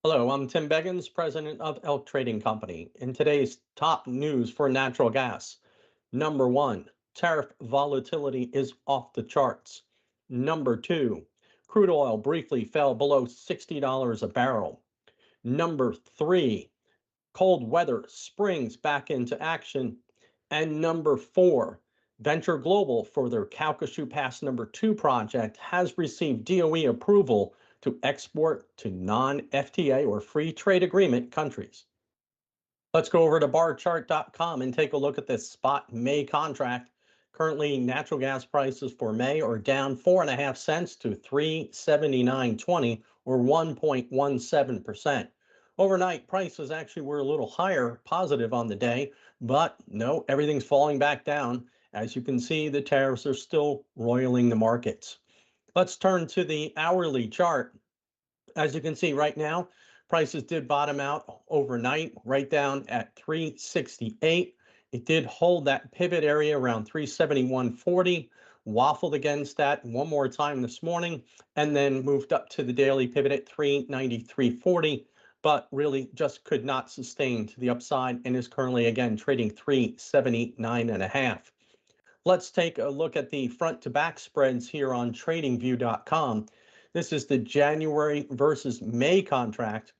Hello, I'm Tim Beggins, president of Elk Trading Company. In today's top news for natural gas, number one, tariff volatility is off the charts. Number two, crude oil briefly fell below $60 a barrel. Number three, cold weather springs back into action. And number four, Venture Global for their Calcasieu Pass number two project has received DOE approval to export to non-FTA or free trade agreement countries. Let's go over to barchart.com and take a look at this spot May contract. Currently, natural gas prices for May are down 4.5 cents to 379.20 or 1.17%. Overnight prices actually were a little higher, positive on the day, but no, everything's falling back down. As you can see, the tariffs are still roiling the markets. Let's turn to the hourly chart. As you can see right now, prices did bottom out overnight, right down at 368. It did hold that pivot area around 371.40, waffled against that one more time this morning, and then moved up to the daily pivot at 393.40, but really just could not sustain to the upside and is currently again trading 379.5. Let's take a look at the front to back spreads here on tradingview.com. This is the January versus May contract.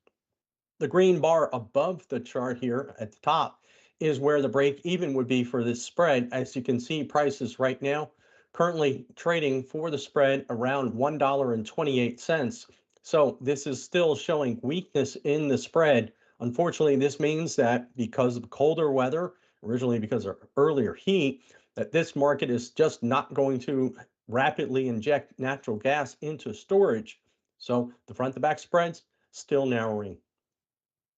The green bar above the chart here at the top is where the break even would be for this spread. As you can see, prices right now currently trading for the spread around $1.28. So this is still showing weakness in the spread. Unfortunately, this means that because of colder weather, originally because of earlier heat, that this market is just not going to rapidly inject natural gas into storage. So the front to back spreads still narrowing.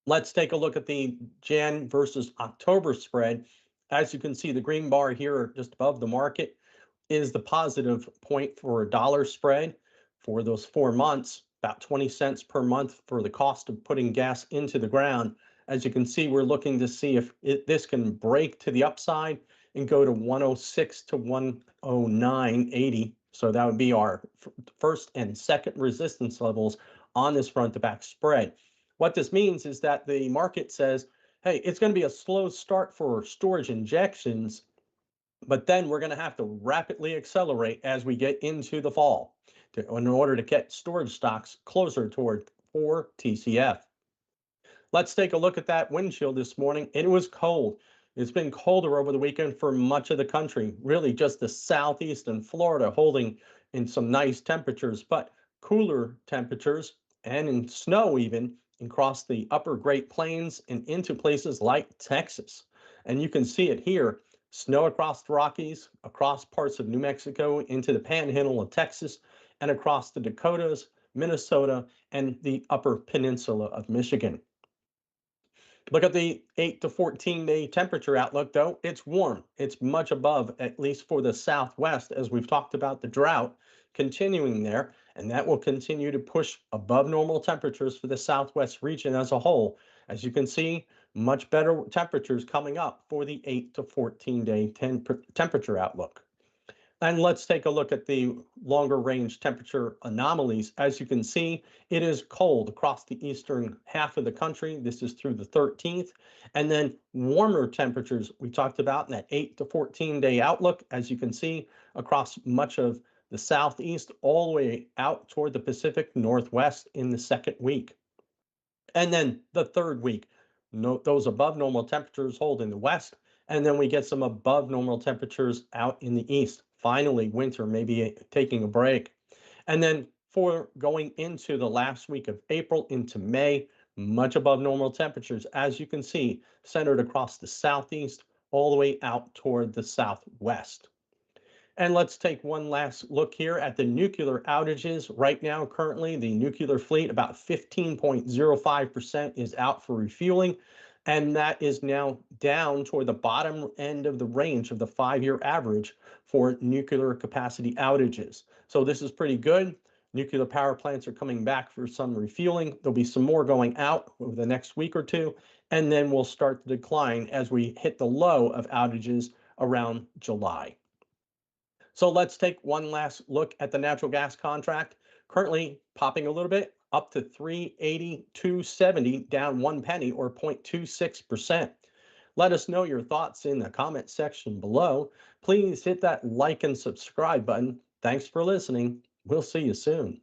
Let's take a look at the Jan versus October spread. As you can see, the green bar here just above the market is the positive point for a dollar spread for those 4 months, about 20 cents per month for the cost of putting gas into the ground. As you can see, we're looking to see if this can break to the upside and go to 106 to 109.80. So that would be our first and second resistance levels on this front to back spread. What this means is that the market says, hey, it's going to be a slow start for storage injections, but then we're going to have to rapidly accelerate as we get into the fall in order to get storage stocks closer toward 4 TCF. Let's take a look at that windshield this morning. It was cold. It's been colder over the weekend for much of the country, really just the southeast and Florida holding in some nice temperatures, but cooler temperatures and in snow even across the upper Great Plains and into places like Texas. And you can see it here, snow across the Rockies, across parts of New Mexico, into the panhandle of Texas, and across the Dakotas, Minnesota, and the upper peninsula of Michigan. Look at the 8 to 14-day temperature outlook, though. It's warm. It's much above, at least for the Southwest, as we've talked about the drought continuing there, and that will continue to push above normal temperatures for the Southwest region as a whole. As you can see, much better temperatures coming up for the 8 to 14-day temperature outlook. And let's take a look at the longer range temperature anomalies. As you can see, it is cold across the eastern half of the country. This is through the 13th. And then warmer temperatures we talked about in that 8 to 14-day outlook, as you can see, across much of the southeast, all the way out toward the Pacific Northwest in the second week. And then the third week, those above normal temperatures hold in the west, and then we get some above normal temperatures out in the east. Finally, winter may be taking a break. And then for going into the last week of April into May, much above normal temperatures, as you can see, centered across the southeast all the way out toward the southwest. And let's take one last look here at the nuclear outages. Right now, currently, the nuclear fleet, about 15.05% is out for refueling. And that is now down toward the bottom end of the range of the 5-year average for nuclear capacity outages. So this is pretty good. Nuclear power plants are coming back for some refueling. There'll be some more going out over the next week or two, and then we'll start the decline as we hit the low of outages around July. So let's take one last look at the natural gas contract. Currently popping a little bit up to 382.70, down 1 penny or 0.26%. Let us know your thoughts in the comment section below. Please hit that like and subscribe button. Thanks for listening. We'll see you soon.